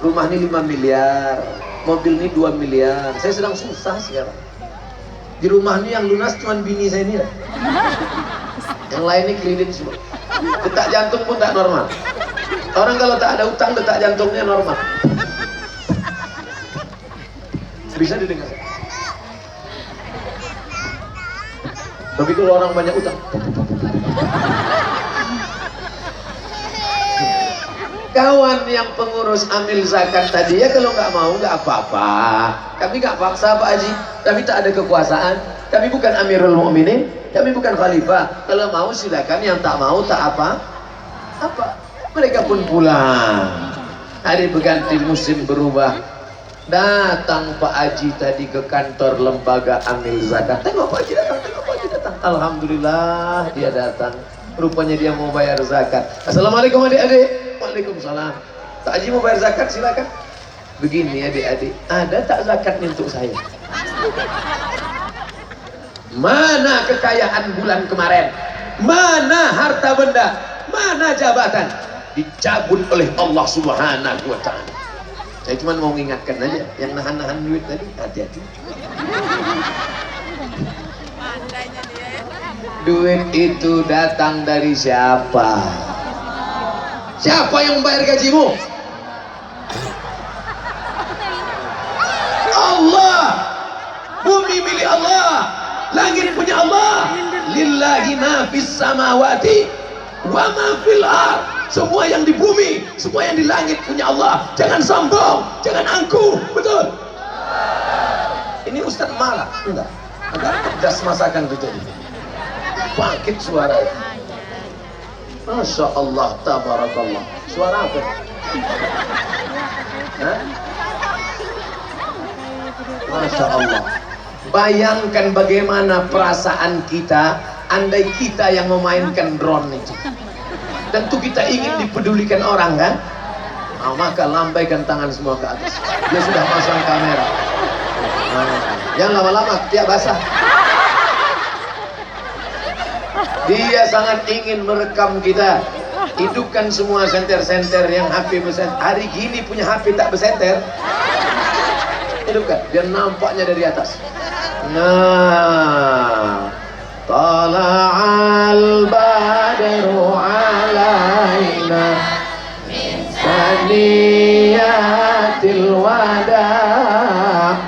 Rumah ini 5 miliar, mobil ini 2 miliar. Saya sedang susah sekarang. Di rumah ini yang lunas cuma bini saya ini lah. Yang lainnya kredit semua. Detak jantung pun tak normal. Orang kalau tak ada utang, detak jantungnya normal. Bisa didengar. Tapi kalau orang banyak utang, kawan yang pengurus amil zakat tadi ya kalau nggak mau nggak apa-apa. Kami nggak paksa Pak Haji. Kami tak ada kekuasaan. Kami bukan Amirul Mukminin. Kami bukan khalifah. Kalau mau silakan, yang tak mau tak apa. Mereka pun pulang. Hari berganti musim berubah. Datang Pak Haji tadi ke kantor lembaga amil zakat. Tengok Pak Haji datang, tengok Pak Haji datang. Alhamdulillah dia datang. Rupanya dia mau bayar zakat. Assalamualaikum adik-adik. Waalaikumsalam. Pak Haji mau bayar zakat, silakan. Begini adik-adik, ada tak zakatnya untuk saya? Mana kekayaan bulan kemarin? Mana harta benda? Mana jabatan? Dicabut oleh Allah Subhanahu wa ta'ala. Saya cuma mau mengingatkan aja, yang nahan-nahan duit tadi, hati-hati. Duit itu datang dari siapa? Siapa yang membayar gajimu? Allah. Bumi milik Allah, langit punya Allah. Lillahi ma fis samawati wa ma fil ardh. Semua yang di bumi, semua yang di langit punya Allah. Jangan sombong, jangan angkuh, betul? Ini Ustaz marah? Enggak. Agak pedas masakan betul. Bangkit suara. Masya Allah, tabarakallah. Suara apa? Hah? Masya Allah. Bayangkan bagaimana perasaan kita andai kita yang memainkan drone itu. Tentu kita ingin dipedulikan orang kan? Nah, maka lambaikan tangan semua ke atas. Dia sudah pasang kamera. Nah, yang lama-lama dia basah. Dia sangat ingin merekam kita. Hidupkan semua senter-senter yang HP bersenter. Hari gini punya HP tak bersenter. Hidupkan, biar nampaknya dari atas. Nah, tala'al badru alaina min saniyatil wada'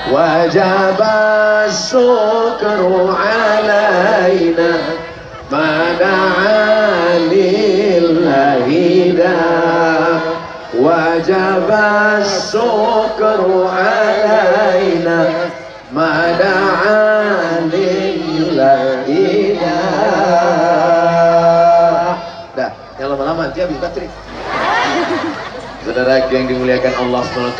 wajaba syukru alaina mada'a lillahi da' wajaba syukru alaina mada'a lillahi da'. Dah, yang lama-lama nanti habis baterai. Saudara yang dimuliakan Allah SWT,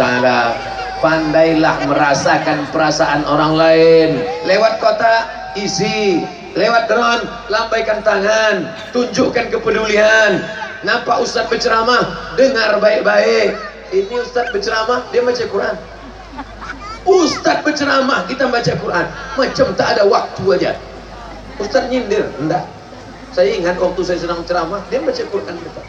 pandailah merasakan perasaan orang lain. Lewat kota, isi. Lewat drone, lambaikan tangan. Tunjukkan kepedulian. Nampak Ustaz berceramah, dengar baik-baik. Ini Ustaz berceramah, dia baca Quran. Ustaz berceramah, kita baca Quran. Macam tak ada waktu aja. Ustaz nyindir, enggak. Saya ingat waktu saya sedang ceramah, dia baca Quran kita.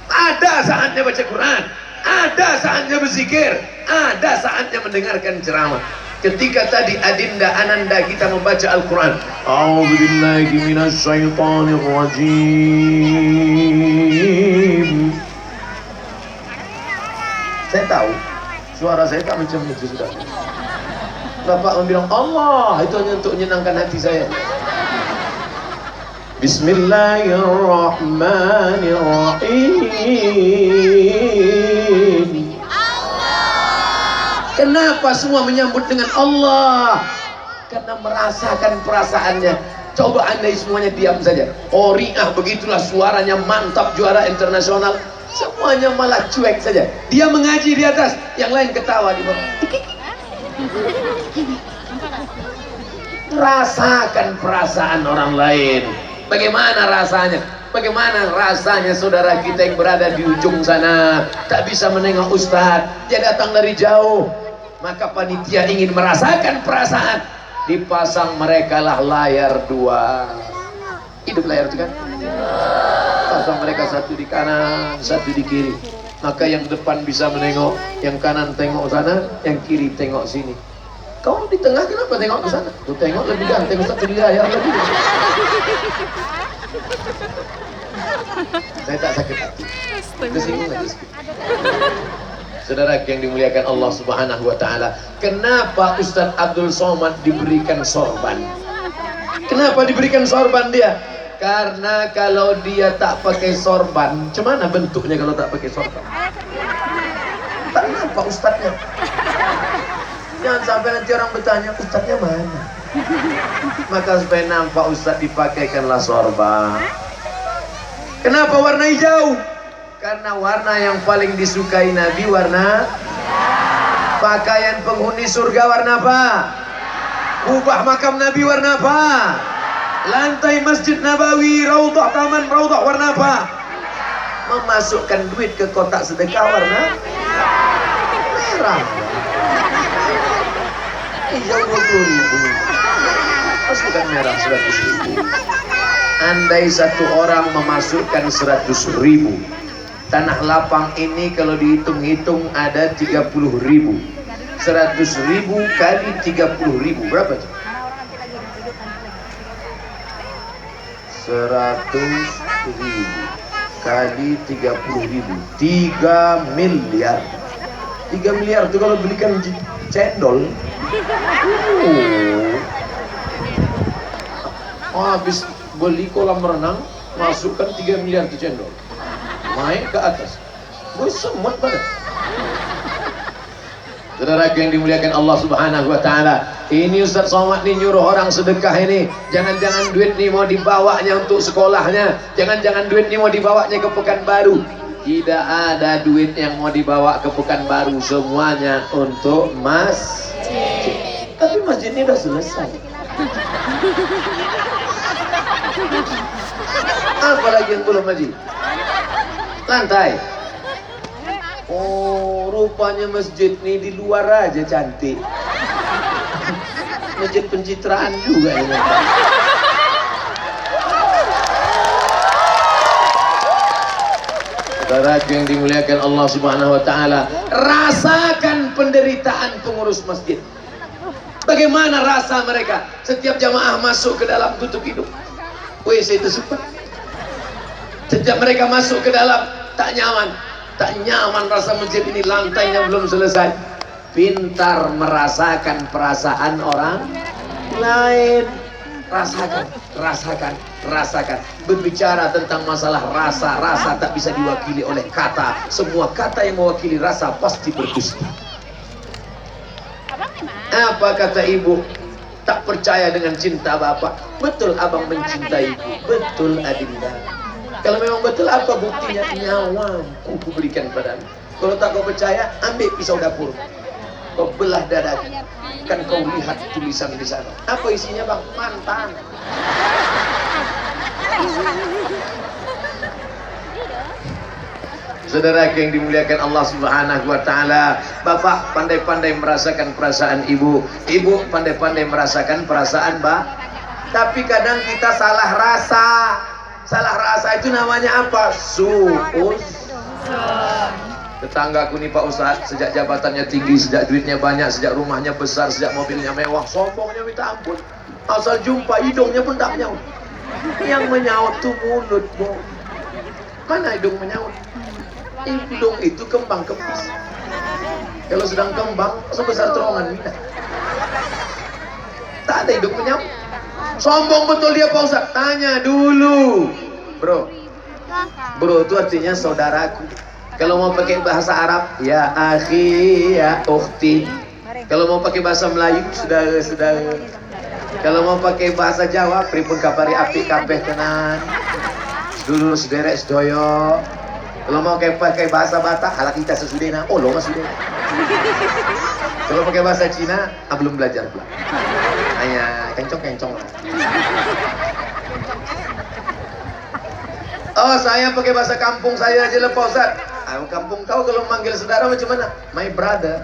Ada saatnya baca Quran, ada saatnya berzikir, ada saatnya mendengarkan ceramah. Ketika tadi adinda ananda kita membaca Al-Quran, a'udzubillahi minasyaitonirrajim. Saya tahu suara saya tak macam itu sudah. Bapak bilang Allah, itu hanya untuk menyenangkan hati saya. Bismillahirrahmanirrahim. Kenapa semua menyambut dengan Allah? Karena merasakan perasaannya. Coba andai semuanya diam saja. Qori'ah begitulah suaranya mantap, juara internasional. Semuanya malah cuek saja. Dia mengaji di atas, yang lain ketawa di bawah. Rasakan perasaan orang lain. Bagaimana rasanya? Bagaimana rasanya saudara kita yang berada di ujung sana, tak bisa menengok Ustadz, dia datang dari jauh. Maka panitia ingin merasakan perasaan. Dipasang mereka lah layar 2. Hidup layar itu kan? Pasang mereka satu di kanan, satu di kiri. Maka yang depan bisa menengok, yang kanan tengok sana, yang kiri tengok sini. Kau di tengah kenapa tengok ke sana? Tuh tengok lebih ganteng Ustaz di layar lagi. Saya tak sakit hati. Tersinggung lagi sedikit. Saudara yang dimuliakan Allah Subhanahu wa taala, kenapa Ustaz Abdul Somad diberikan sorban? Kenapa diberikan sorban dia? Karena kalau dia tak pakai sorban, cuman bentuknya kalau tak pakai sorban? Tak nampak ustadznya. Jangan sampai nanti orang bertanya, ustadznya mana? Maka supaya nampak ustadz dipakaikanlah sorban. Kenapa warna hijau? Karena warna yang paling disukai Nabi warna pakaian penghuni surga warna apa? Kubah makam Nabi warna apa? Lantai Masjid Nabawi, Raudhah, Taman Raudhah warna apa? Memasukkan duit ke kotak sedekah warna merah. Hijau 20.000. Masukkan merah 100.000. Andai satu orang memasukkan 100.000, tanah lapang ini kalau dihitung-hitung ada 30.000. 100.000 kali 30.000 berapa tuh? 100.000 kali 30.000, 3 miliar. 3 miliar itu kalau belikan cendol. Habis beli kolam renang, masukkan 3 miliar itu cendol. Naik ke atas. Gue semut pada. Saudara yang dimuliakan Allah Subhanahu wa taala, ini Ustaz Somad nih nyuruh orang sedekah ini. Jangan-jangan duit nih mau dibawanya untuk sekolahnya, jangan-jangan duit nih mau dibawanya ke Pekanbaru. Tidak ada duit yang mau dibawa ke Pekanbaru, semuanya untuk masjid. Tapi masjid ini udah selesai. Apa lagi yang belum masjid? Lantai. Oh, rupanya masjid nih di luar aja cantik. Masjid pencitraan juga ini. Saudara yang dimuliakan Allah Subhanahu wa taala, rasakan penderitaan pengurus masjid. Bagaimana rasa mereka setiap jamaah masuk ke dalam tutup hidung. WC itu super. Setiap mereka masuk ke dalam tak nyaman rasa masjid ini, lantainya belum selesai. Pintar merasakan perasaan orang lain. Rasakan. Berbicara tentang masalah rasa tak bisa diwakili oleh kata. Semua kata yang mewakili rasa pasti berdusta. Apa kata ibu? Tak percaya dengan cinta bapak. Betul abang mencintai ibu. Betul Adinda. Kalau memang betul, apa buktinya? Nyawaku kuberikan padamu. Kalau tak kau percaya, ambil pisau dapur, kau belah dada, kan kau lihat tulisan di sana. Apa isinya bang? Mantan. Saudara yang dimuliakan Allah Subhanahu wa taala, bapak pandai-pandai merasakan perasaan ibu, ibu pandai-pandai merasakan perasaan tapi kadang kita salah rasa. Salah rasa itu namanya apa? Suuz. Tetanggaku nih Pak Ustadz, sejak jabatannya tinggi, sejak duitnya banyak, sejak rumahnya besar, sejak mobilnya mewah, sombongnya minta ampun. Asal jumpa hidungnya pun tak menyaut. Yang menyaut tuh mulut, Bo. Mana hidung menyaut? Hidung itu kembang kempis. Kalau sedang kembang, sebesar terowongan minat. Tak ada hidung menyaut. Sombong betul dia Pak Ustadz. Tanya dulu, bro itu artinya saudaraku. Kalau mau pakai bahasa Arab, ya akhi, ya ukhti. Kalau mau pakai bahasa Melayu, saudara. Kalau mau pakai bahasa Jawa, pripun kabari apik kabeh tenan. Dulur sederek sedoyo. Kalau mau pakai bahasa Batak, halak kita sesudena. Oh, lo mas sudah. Kalau pakai bahasa Cina, belum belajar pula. Hanya kencong-kencong lah. Oh, saya pakai bahasa kampung saya aja lah Pak Ustadz. Kampung kau kalau manggil saudara macam mana? My brother,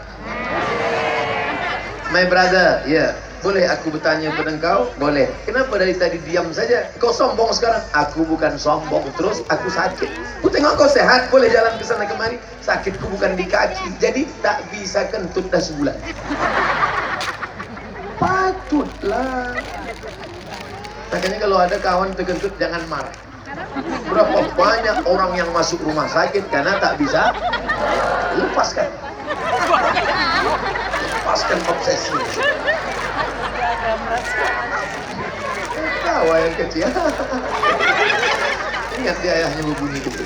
ya. Yeah. Boleh aku bertanya pada engkau? Boleh. Kenapa dari tadi diam saja? Kau sombong sekarang? Aku bukan sombong, terus aku sakit. Ku tengok kau sehat, boleh jalan ke sana kemari. Sakitku bukan di kaki, jadi tak bisa kentut dah sebulan. Patutlah. Makanya kalau ada kawan terkentut jangan marah. Berapa banyak orang yang masuk rumah sakit karena tak bisa lepaskan obsesi. Tawa yang kecil. Ingat dia ayahnya berbunyi dulu.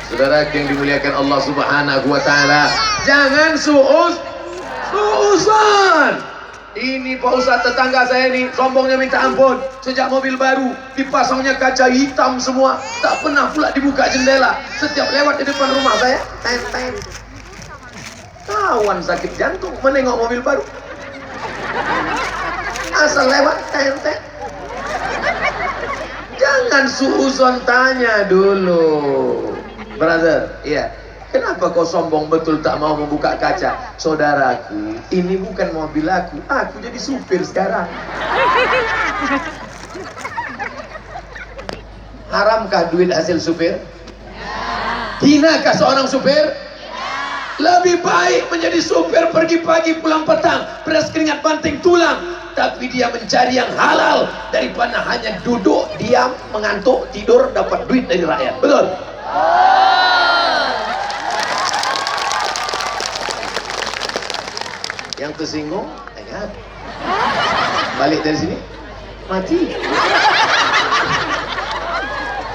Saudara yang dimuliakan Allah Subhanahu wa taala, jangan suuzon. Ini Pak Ustadz tetangga saya ini sombongnya minta ampun. Sejak mobil baru dipasangnya kaca hitam semua, tak pernah pula dibuka jendela. Setiap lewat di depan rumah saya, ten. Kawan sakit jantung menengok mobil baru. Asal lewat ten. Jangan suuzon, tanya dulu. Brother, iya. Kenapa kau sombong betul tak mau membuka kaca? Saudaraku, ini bukan mobil aku jadi supir sekarang. Haramkah duit hasil supir? Hinakah seorang supir? Lebih baik menjadi supir pergi pagi pulang petang, beras keringat banting tulang, tapi dia mencari yang halal daripada hanya duduk diam mengantuk tidur dapat duit dari rakyat. Betul? Yang tersinggung, ingat, balik dari sini, mati.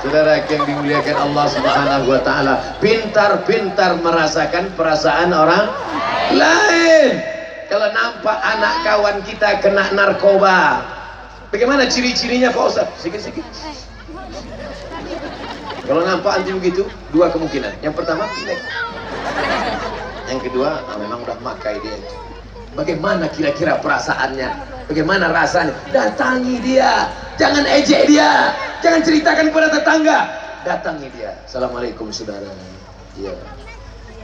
Saudara yang dimuliakan Allah Subhanahu wa taala, pintar-pintar merasakan perasaan orang lain. Kalau nampak anak kawan kita kena narkoba, bagaimana ciri-cirinya Pak Ustaz? Sikit-sikit. Kalau nampak anti begitu, dua kemungkinan. Yang pertama, pilek. Yang kedua, memang udah makai dia. Bagaimana kira-kira perasaannya? Bagaimana rasanya? Datangi dia, jangan ejek dia, jangan ceritakan kepada tetangga. Datangi dia. Assalamualaikum saudara. Iya.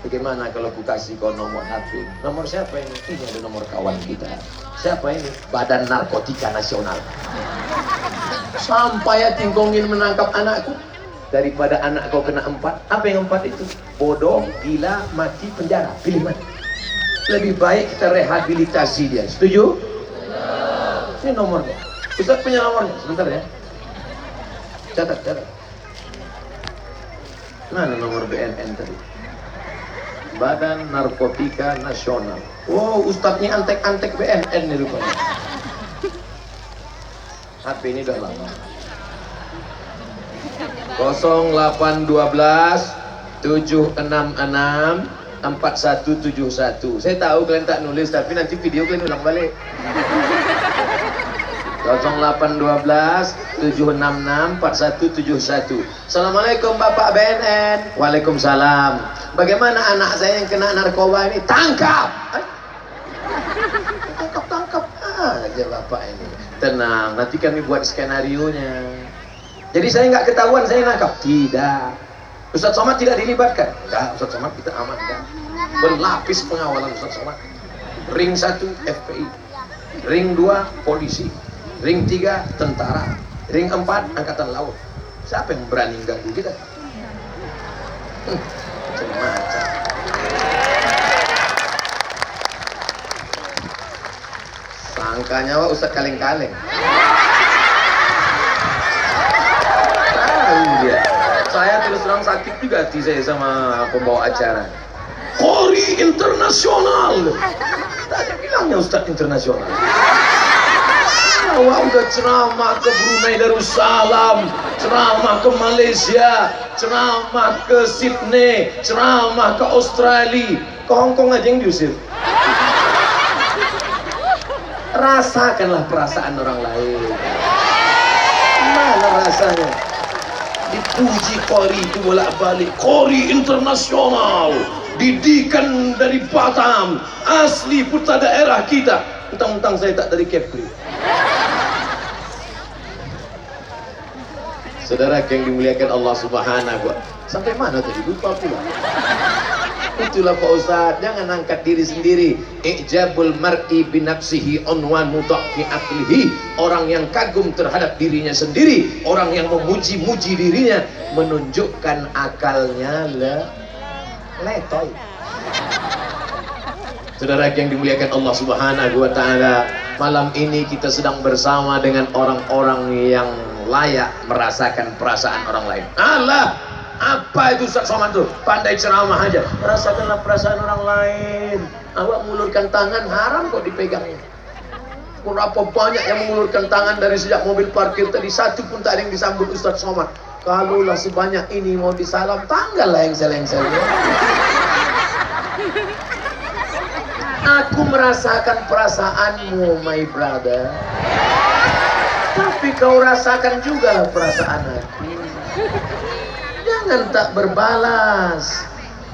Bagaimana kalau ku kasih kau nomor HP? Nomor siapa ini? Ini ada nomor kawan kita. Siapa ini? Badan Narkotika Nasional. Sampai ya tingkongin menangkap anakku. Daripada anak kau kena 4. Apa yang 4 itu? Bodoh, gila, mati, penjara. Pilih mana? Lebih baik kita rehabilitasi dia. Setuju? Ini nomornya. Ustaz punya nomornya. Sebentar ya. Catat. Mana nomor BNN tadi? Badan Narkotika Nasional. Wow, Ustadznya antek-antek BNN nih rupanya. HP ini udah lama. 0812 766 4171. Saya tahu kalian tak nulis, tapi nanti video kalian ulang balik. 0812 766 4171. Assalamualaikum Bapak BNN. Waalaikumsalam. Bagaimana anak saya yang kena narkoba ini? Tangkap. Tangkap aja Bapak ini. Tenang, nanti kami buat skenarionya. Jadi saya nggak ketahuan saya nangkap? Tidak. Ustaz Somad tidak dilibatkan? Enggak, Ustaz Somad kita amankan. Berlapis pengawalan Ustaz Somad. Ring 1 FPI, ring 2 polisi, ring 3 tentara, ring 4 angkatan laut. Siapa yang berani ganggu kita? Macam-macam. Sangkanya wah Ustaz kaleng-kaleng. Tahu dia. Saya terus terang sakit juga hati saya sama pembawa acara. Qori internasional. Tadi bilangnya Ustaz internasional. Wah, udah ceramah ke Brunei Darussalam, ceramah ke Malaysia, ceramah ke Sydney, ceramah ke Australia, ke Hong Kong aja yang diusir. Rasakanlah perasaan orang lain. Mana rasanya? Dipuji Qori itu bolak-balik. Qori internasional, didikan dari Batam, asli putra daerah kita. Mentang-mentang saya tak dari Kepri. Saudara yang dimuliakan Allah Subhanahu wa. Sampai mana tadi? Lupa pula. Itulah Pak Ustadz, jangan angkat diri sendiri. Ijabul mar'i binafsihi unwan mudha'fi aqlihi. Orang yang kagum terhadap dirinya sendiri, orang yang memuji-muji dirinya, menunjukkan akalnya letoy. Saudara yang dimuliakan Allah Subhanahu wa taala, malam ini kita sedang bersama dengan orang-orang yang layak merasakan perasaan orang lain. Allah, apa itu Ustaz Somad tuh? Pandai ceramah aja. Rasakanlah perasaan orang lain. Awak mengulurkan tangan, haram kok dipegangnya. Berapa banyak yang mengulurkan tangan dari sejak mobil parkir tadi, satu pun tak ada yang disambut Ustaz Somad. Kalaulah sebanyak ini mau disalam, tanggal lah yang lengsel-lengselnya. Aku merasakan perasaanmu, my brother. Tapi kau rasakan juga perasaan aku. Jangan tak berbalas.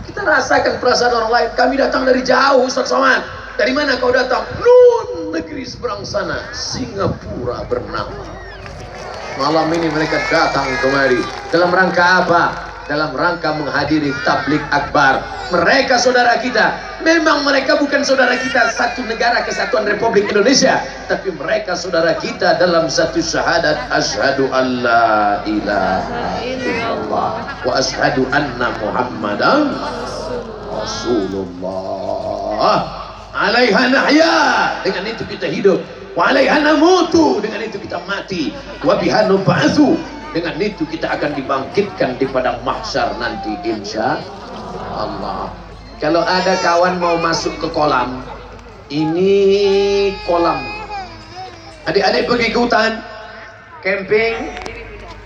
Kita rasakan perasaan orang lain. Kami datang dari jauh, Ustaz Somad. Dari mana kau datang? Nun, negeri seberang sana, Singapura bernama. Malam ini mereka datang kemari. Dalam rangka apa? Dalam rangka menghadiri tablik akbar. Mereka saudara kita. Memang mereka bukan saudara kita satu negara kesatuan Republik Indonesia, tapi mereka saudara kita dalam satu syahadat, asyhadu an la ilaha illallah wa asyhadu anna muhammadan rasulullah. Alaiha nahya, dengan itu kita hidup. Wa alaiha namutu, dengan itu kita mati. Wa biha nub'atsu, dengan itu kita akan dibangkitkan di padang mahsyar nanti insya Allah. Kalau ada kawan mau masuk ke kolam, ini kolam. Adik-adik pergi ke hutan, camping,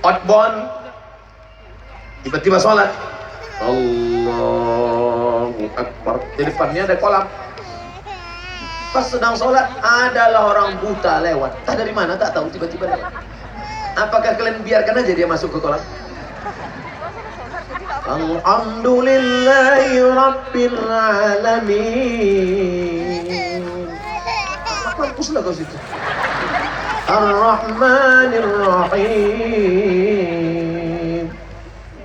outbound, tiba-tiba sholat, Allahu Akbar. Di depannya ada kolam. Pas sedang sholat, adalah orang buta lewat. Tak dari mana, tak tahu, tiba-tiba lewat. Apakah kalian biarkan aja dia masuk ke kolam? Alhamdulillahi Rabbil Alamin. Mampuslah kau situ. Ar-Rahmanir Rahim.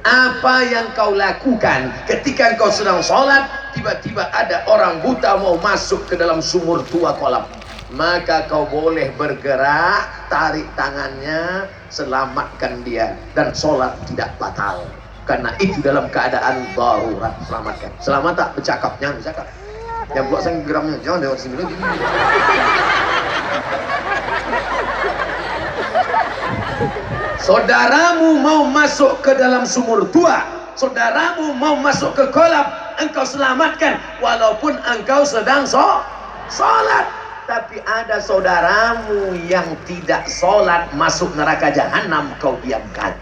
Apa yang kau lakukan ketika kau sedang sholat, tiba-tiba ada orang buta mau masuk ke dalam sumur tua kolam, maka kau boleh bergerak, tarik tangannya, selamatkan dia, dan sholat tidak batal. Karena itu dalam keadaan darurat, selamatkan. Selamat tak? Bercakap, jangan bercakap. Yang buat sang geramnya, jangan lewat sini lagi. Saudaramu mau masuk ke dalam sumur tua, saudaramu mau masuk ke kolam, engkau selamatkan walaupun engkau sedang sholat. Tapi ada saudaramu yang tidak sholat, masuk neraka jahanam, kau diamkan.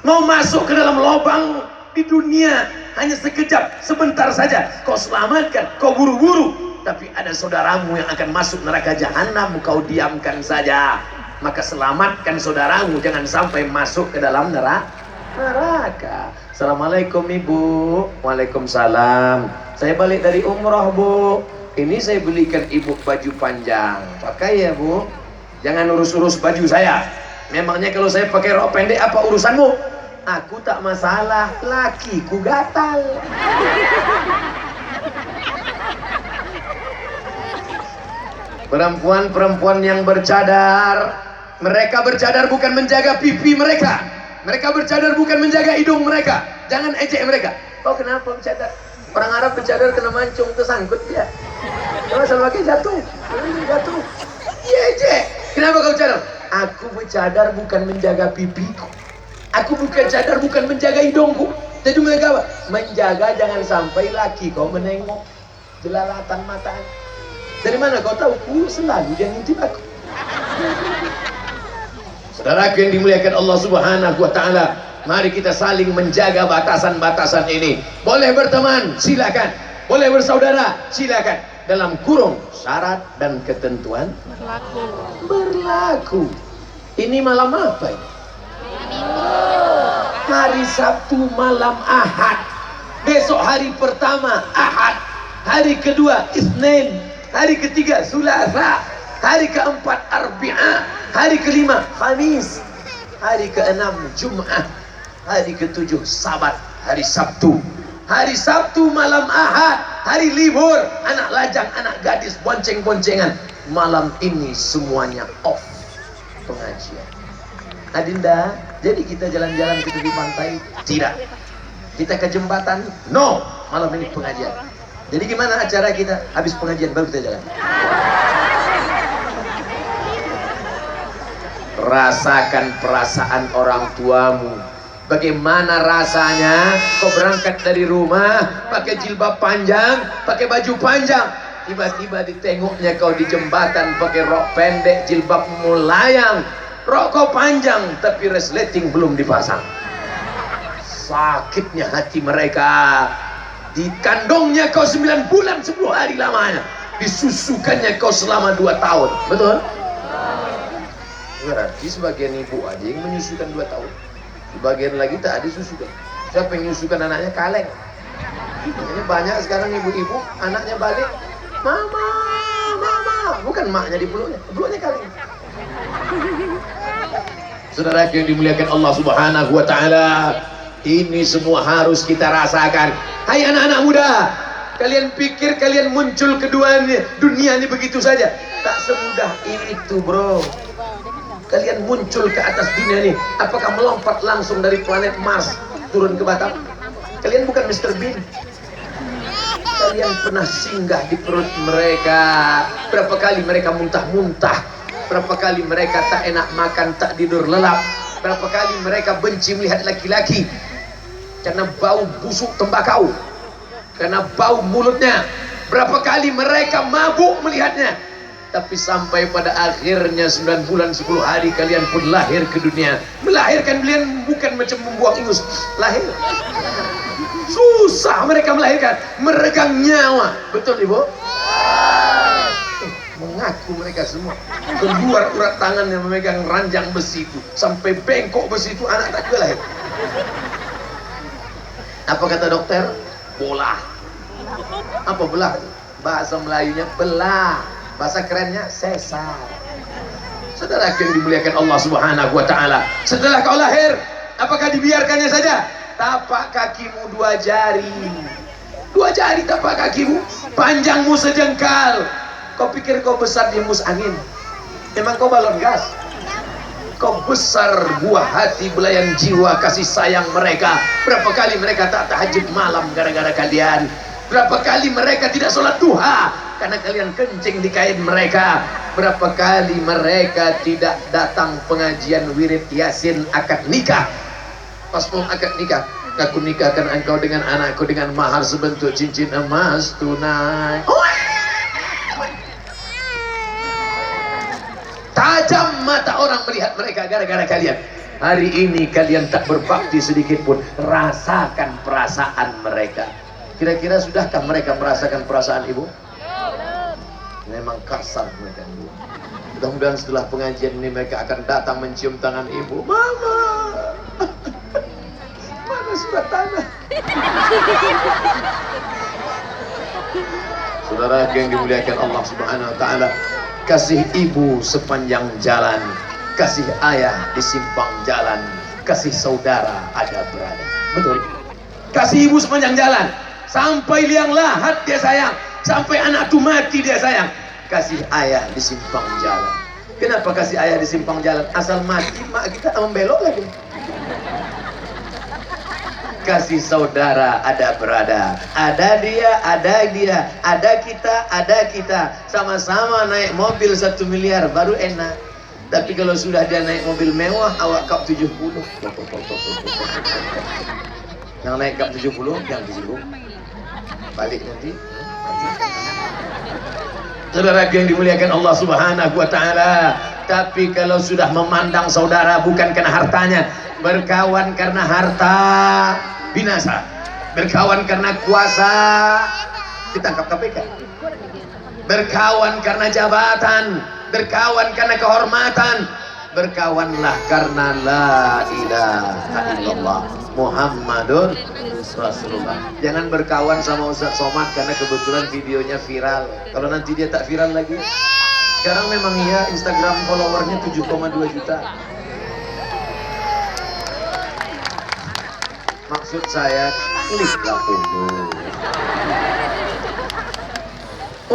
Mau masuk ke dalam lubang di dunia hanya sekejap, sebentar saja, kau selamatkan, kau buru-buru. Tapi ada saudaramu yang akan masuk neraka jahanam, kau diamkan saja. Maka selamatkan saudaramu, jangan sampai masuk ke dalam neraka. Assalamualaikum ibu. Waalaikumsalam. Saya balik dari umroh bu. Ini saya belikan ibu baju panjang. Pakai ya bu. Jangan urus-urus baju saya. Memangnya kalau saya pakai rok pendek apa urusanmu? Aku tak masalah, lakiku gatal. Perempuan-perempuan yang bercadar, mereka bercadar bukan menjaga pipi mereka, mereka bercadar bukan menjaga hidung mereka. Jangan ejek mereka. Oh kenapa bercadar? Orang Arab bercadar kena mancung, tersangkut dia. Kalau sama pakai jatuh, jatuh. Iya ejek. Kenapa kau bercadar? Aku bercadar bukan menjaga pipiku. Aku bukan cadar bukan menjaga hidungku. Jadi menjaga apa? Menjaga jangan sampai laki kau menengok jelalatan matanya. Dari mana kau tahu? Selalu dia ngintip aku. Saudara yang dimuliakan Allah Subhanahu wa taala, mari kita saling menjaga batasan-batasan ini. Boleh berteman, silakan. Boleh bersaudara, silakan. Dalam kurung syarat dan ketentuan berlaku. Ini malam apa ini? Hari Sabtu malam Ahad. Besok hari pertama Ahad. Hari kedua Isnin. Hari ketiga Sulasa. Hari keempat Arbi'a. Hari kelima Khamis. Hari keenam Jum'ah. Hari ketujuh Sabat. Hari Sabtu. hari Sabtu malam Ahad, hari libur, anak lajang, anak gadis, bonceng-boncengan. Malam ini semuanya off pengajian. Adinda, jadi kita jalan-jalan kita di pantai? Tidak. Kita ke jembatan? No. Malam ini pengajian. Jadi gimana acara kita? Habis pengajian baru kita jalan. Rasakan perasaan orang tuamu. Bagaimana rasanya kau berangkat dari rumah pakai jilbab panjang, pakai baju panjang, tiba-tiba ditengoknya kau di jembatan pakai rok pendek, jilbab melayang, rok kau panjang tapi resleting belum dipasang. Sakitnya hati mereka. Dikandungnya kau 9 bulan 10 hari lamanya, disusukannya kau selama 2 tahun. Betul? Berarti sebagian ibu aja yang menyusukan 2 tahun, sebagian lagi tak ada susukan. Siapa yang menyusukan anaknya? Kaleng. Makanya banyak sekarang ibu-ibu anaknya balik, mama, mama, bukan maknya di peluknya kaleng. Saudara yang dimuliakan Allah Subhanahu wa taala, ini semua harus kita rasakan. Hai anak-anak muda, kalian pikir kalian muncul ke dunia ini begitu saja? Tak semudah itu, bro. Kalian muncul ke atas dunia ini, apakah melompat langsung dari planet Mars turun ke Batam? Kalian bukan Mr. Bean. Kalian pernah singgah di perut mereka. Berapa kali mereka muntah-muntah, berapa kali mereka tak enak makan, tak tidur lelap, berapa kali mereka benci melihat laki-laki karena bau busuk tembakau, karena bau mulutnya. Berapa kali mereka mabuk melihatnya. Tapi sampai pada akhirnya 9 bulan 10 hari kalian pun lahir ke dunia. Melahirkan kalian bukan macam membuang ingus, lahir. Susah mereka melahirkan, meregang nyawa. Betul ibu? Mengaku mereka semua. Keluar urat tangan yang memegang ranjang besi itu, sampai bengkok besi itu, anak tak lahir. Apa kata dokter? Bolah. Apa belah? Bahasa Melayunya belah. Bahasa kerennya sesar. Saudara yang dimuliakan Allah Subhanahu wa taala, setelah kau lahir, apakah dibiarkannya saja? Tapak kakimu 2 jari. 2 jari tapak kakimu, panjangmu sejengkal. Kau pikir kau besar di hembus angin? Memang kau balon gas? Kau besar buah hati, belayan jiwa, kasih sayang mereka. Berapa kali mereka tak tahajud malam gara-gara kalian? Berapa kali mereka tidak sholat duha karena kalian kencing di kain mereka? Berapa kali mereka tidak datang pengajian wirid yasin akad nikah? Pas mau akad nikah, aku nikahkan engkau dengan anakku dengan mahar sebentuk cincin emas tunai. Tajam mata orang melihat mereka gara-gara kalian. Hari ini kalian tak berbakti sedikit pun. Rasakan perasaan mereka. Kira-kira sudahkah mereka merasakan perasaan ibu? Memang kasar mereka ibu. Mudah-mudahan setelah pengajian ini mereka akan datang mencium tangan ibu. Mama, mana surat tanah? Saudara yang dimuliakan Allah Subhanahu wa taala, kasih ibu sepanjang jalan, kasih ayah di simpang jalan, kasih saudara ada berada. Betul? Kasih ibu sepanjang jalan, sampai liang lahat dia sayang, sampai anakku mati dia sayang. Kasih ayah di simpang jalan. Kenapa kasih ayah di simpang jalan? Asal mati mak kita membelok lagi. Kasih saudara ada berada, ada dia, ada kita, sama-sama naik mobil 1 miliar baru enak. Tapi kalau sudah dia naik mobil mewah, awak kap 70. Yang naik kap 70, yang disibuk balik nanti. Saudara yang dimuliakan Allah Subhanahu wa taala, tapi kalau sudah memandang saudara bukan karena hartanya, berkawan karena harta binasa, berkawan karena kuasa ditangkap KPK, berkawan karena jabatan, berkawan karena kehormatan, berkawanlah karena la ilaha illallah Muhammadur Rasulullah. Jangan berkawan sama Ustaz Somad karena kebetulan videonya viral. Kalau nanti dia tak viral lagi. Sekarang memang iya Instagram followernya 7,2 juta. Maksud saya, kliklah dulu.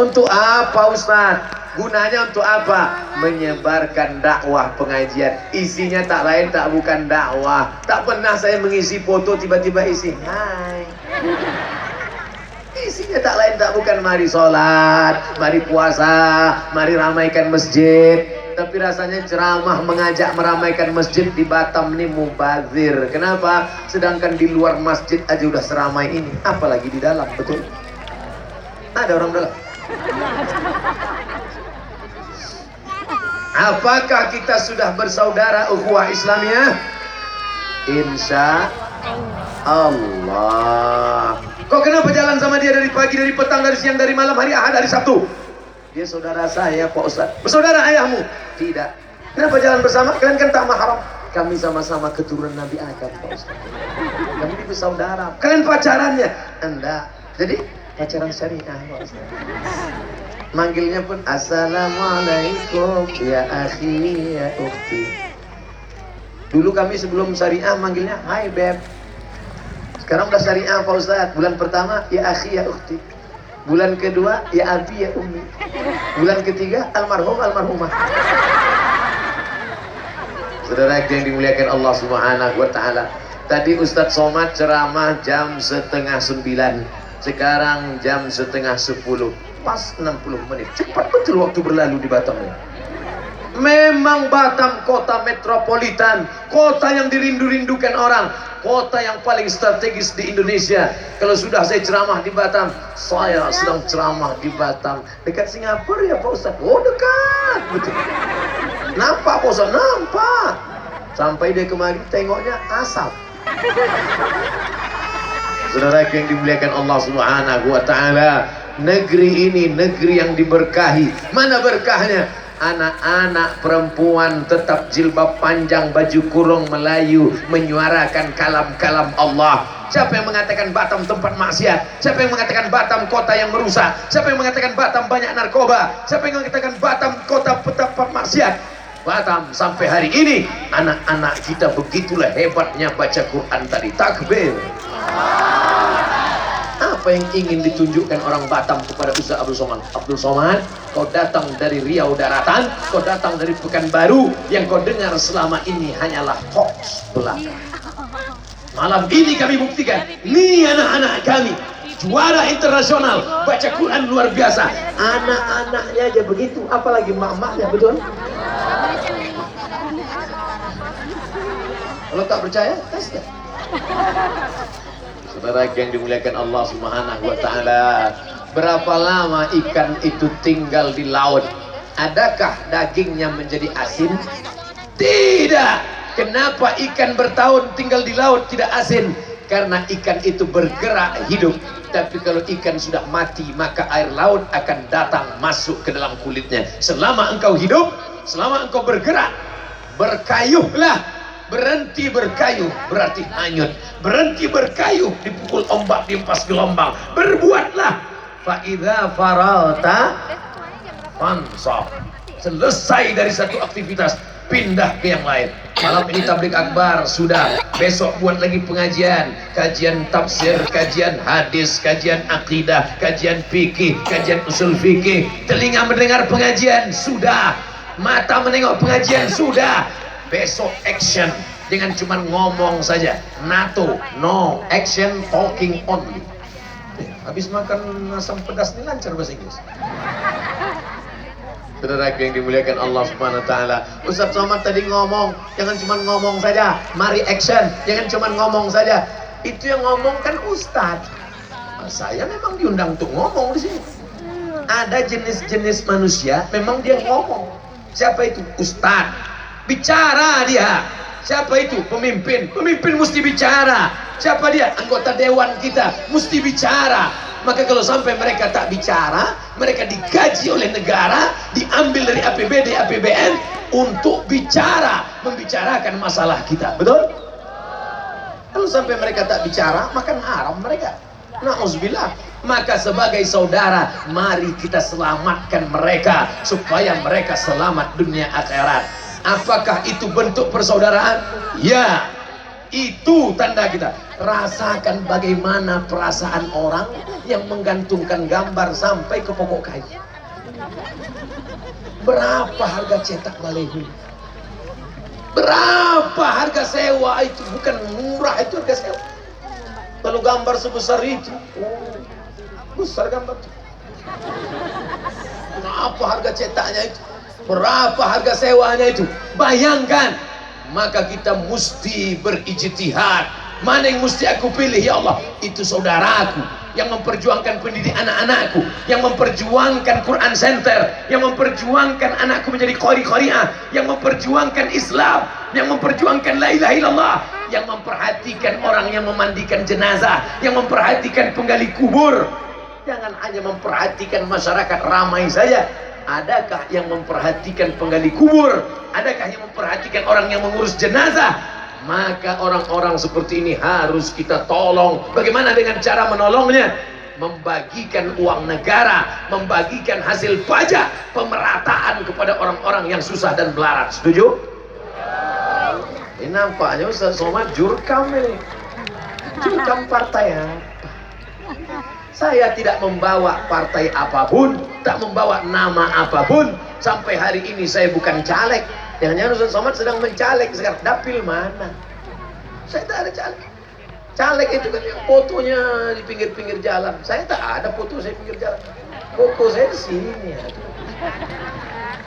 Untuk apa Ustaz? Gunanya untuk apa? Menyebarkan dakwah pengajian. Isinya tak lain tak bukan dakwah. Tak pernah saya mengisi foto tiba-tiba isi hai. Isinya tak lain tak bukan mari sholat, mari puasa, mari ramaikan masjid. Tapi rasanya ceramah mengajak meramaikan masjid di Batam ini mubazir. Kenapa? Sedangkan di luar masjid aja udah seramai ini, apalagi di dalam, betul? Ada orang dalam. Apakah kita sudah bersaudara ukhuwah Islamiyah? Insya Allah. Kok kenapa jalan sama dia dari pagi, dari petang, dari siang, dari malam, hari Ahad, hari Sabtu? Dia saudara saya Pak Ustaz. Bersaudara ayahmu? Tidak. Kenapa jalan bersama? Kalian kan tak mahram. Kami sama-sama keturunan Nabi Adam Pak Ustaz. Kami ini bersaudara. Kalian pacarannya? Enggak. Jadi pacaran syariah Pak Ustaz. Manggilnya pun Assalamualaikum ya akhi ya ukhti. Dulu kami sebelum syariah manggilnya Hai Beb. Sekarang udah syariah Pak Ustaz. Bulan pertama ya akhi ya ukhti. Bulan kedua ya abi ya ummi. Bulan ketiga almarhum almarhumah. Saudara yang dimuliakan Allah Subhanahu wa taala. Tadi Ustadz Somad ceramah jam 8:30. Sekarang jam 9:30. Pas 60 menit. Cepat betul waktu berlalu di Batam ini. Memang Batam kota metropolitan, kota yang dirindu-rindukan orang, kota yang paling strategis di Indonesia. Kalau sudah saya ceramah di Batam, saya sedang ceramah di Batam. Dekat Singapura ya Pak Ustaz? Oh dekat, betul. Nampak Pak Ustaz? Nampak. Sampai dia kemari tengoknya asap. Saudara yang dimuliakan Allah Subhanahu wa taala, negeri ini negeri yang diberkahi. Mana berkahnya? Anak-anak perempuan tetap jilbab panjang, baju kurung Melayu, menyuarakan kalam-kalam Allah. Siapa yang mengatakan Batam tempat maksiat? Siapa yang mengatakan Batam kota yang merusak? Siapa yang mengatakan Batam banyak narkoba? Siapa yang mengatakan Batam kota tempat maksiat? Batam sampai hari ini anak-anak kita begitulah hebatnya baca Quran tadi. Takbir. Apa yang ingin ditunjukkan orang Batam kepada Ustaz Abdul Somad? Abdul Somad, kau datang dari Riau Daratan, kau datang dari Pekanbaru, yang kau dengar selama ini hanyalah hoax belaka. Malam ini kami buktikan, ini anak-anak kami juara internasional baca Quran luar biasa. Anak-anaknya aja begitu, apalagi mak-maknya, betul? Kalau tak percaya, tes ya. Saudara yang dimuliakan Allah Subhanahu wa taala, berapa lama ikan itu tinggal di laut? Adakah dagingnya menjadi asin? Tidak. Kenapa ikan bertahun tinggal di laut tidak asin? Karena ikan itu bergerak hidup. Tapi kalau ikan sudah mati, maka air laut akan datang masuk ke dalam kulitnya. Selama engkau hidup, selama engkau bergerak, berkayuhlah. Berhenti berkayuh berarti hanyut. Berhenti berkayuh dipukul ombak, diempas gelombang. Berbuatlah. Fa idza faralta fansab. Selesai dari satu aktivitas, pindah ke yang lain. Malam ini tablik akbar sudah. Besok buat lagi pengajian, kajian tafsir, kajian hadis, kajian akidah, kajian fikih, kajian usul fikih. Telinga mendengar pengajian sudah. Mata menengok pengajian sudah. Besok action, jangan cuma ngomong saja. NATO, no action, talking only. Habis makan asam pedas ini lancar bahasa Inggris. Saudara yang dimuliakan Allah Subhanahu wa taala, Ustaz Somad tadi ngomong, jangan cuma ngomong saja, mari action, jangan cuma ngomong saja. Itu yang ngomong kan Ustaz. Saya memang diundang untuk ngomong di sini. Ada jenis-jenis manusia memang dia ngomong. Siapa itu? Ustaz. Bicara dia. Siapa itu? Pemimpin. Pemimpin mesti bicara. Siapa dia? Anggota dewan kita mesti bicara. Maka kalau sampai mereka tak bicara, mereka digaji oleh negara, diambil dari APBD, APBN untuk bicara, membicarakan masalah kita. Betul? Kalau sampai mereka tak bicara, makan haram mereka. Na'udzubillah. Maka sebagai saudara, mari kita selamatkan mereka supaya mereka selamat dunia akhirat. Apakah itu bentuk persaudaraan? Ya. Itu tanda kita. Rasakan bagaimana perasaan orang yang menggantungkan gambar sampai ke pokok kayu. Berapa harga cetak balehu? Berapa harga sewa itu? Bukan murah itu harga sewa. Kalau gambar sebesar itu, besar gambar itu. Berapa harga cetaknya itu? Berapa harga sewanya itu? Bayangkan. Maka kita mesti berijtihad. Mana yang mesti aku pilih ya Allah? Itu saudaraku yang memperjuangkan pendidik anak-anakku, yang memperjuangkan Quran Center, yang memperjuangkan anakku menjadi qari-qari'ah, yang memperjuangkan Islam, yang memperjuangkan la ilaha illallah, yang memperhatikan orang yang memandikan jenazah, yang memperhatikan penggali kubur. Jangan hanya memperhatikan masyarakat ramai saja. Adakah yang memperhatikan penggali kubur? Adakah yang memperhatikan orang yang mengurus jenazah? Maka orang-orang seperti ini harus kita tolong. Bagaimana dengan cara menolongnya? Membagikan uang negara, membagikan hasil pajak, pemerataan kepada orang-orang yang susah dan melarat. Setuju? Ini nampaknya Ustaz Somad jurkam ini. Jurkam partai ya. Saya tidak membawa partai apapun, tak membawa nama apapun. Sampai hari ini saya bukan caleg. Jangan-jangan Ustaz Somad sedang mencalek sekarang. Dapil mana? Saya tak ada caleg. Caleg itu kan yang fotonya di pinggir-pinggir jalan. Saya tak ada foto saya pinggir jalan. Foto saya di sini ya.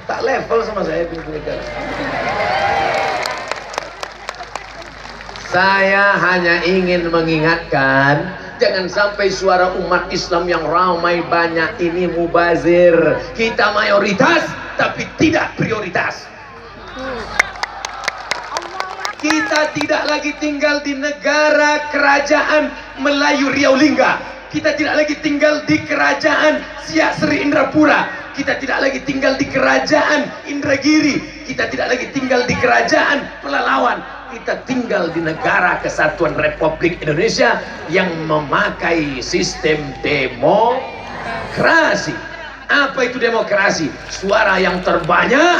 Tak level sama saya pinggir jalan. Saya hanya ingin mengingatkan, jangan sampai suara umat Islam yang ramai banyak ini mubazir. Kita mayoritas tapi tidak prioritas. Kita tidak lagi tinggal di negara kerajaan Melayu Riau Lingga. Kita tidak lagi tinggal di kerajaan Siak Seri Indrapura. Kita tidak lagi tinggal di kerajaan Indragiri. Kita tidak lagi tinggal di kerajaan Pelalawan. Kita tinggal di negara kesatuan Republik Indonesia yang memakai sistem demokrasi. Apa itu demokrasi? Suara yang terbanyak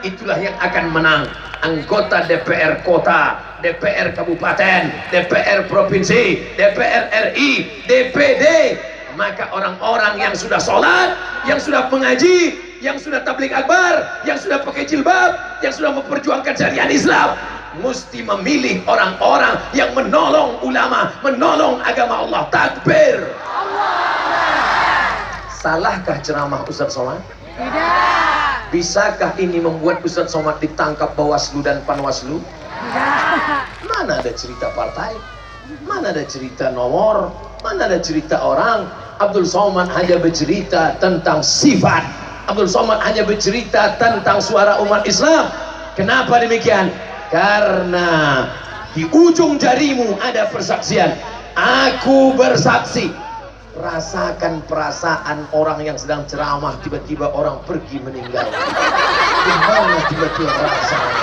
itulah yang akan menang. Anggota DPR kota, DPR kabupaten, DPR provinsi, DPR RI, DPD. Maka orang-orang yang sudah sholat, yang sudah mengaji, yang sudah tabligh akbar, yang sudah pakai jilbab, yang sudah memperjuangkan syariat Islam, mesti memilih orang-orang yang menolong ulama, menolong agama Allah. Takbir. Salahkah ceramah Ustaz Somad? Tidak. Bisakah ini membuat Ustaz Somad ditangkap Bawaslu dan Panwaslu? Tidak. Mana ada cerita partai? Mana ada cerita nomor? Mana ada cerita orang? Abdul Somad hanya bercerita tentang sifat. Abdul Somad hanya bercerita tentang suara umat Islam. Kenapa demikian? Karena di ujung jarimu ada persaksian. Aku bersaksi. Rasakan perasaan orang yang sedang ceramah, tiba-tiba orang pergi meninggal. Gimana tiba-tiba rasanya?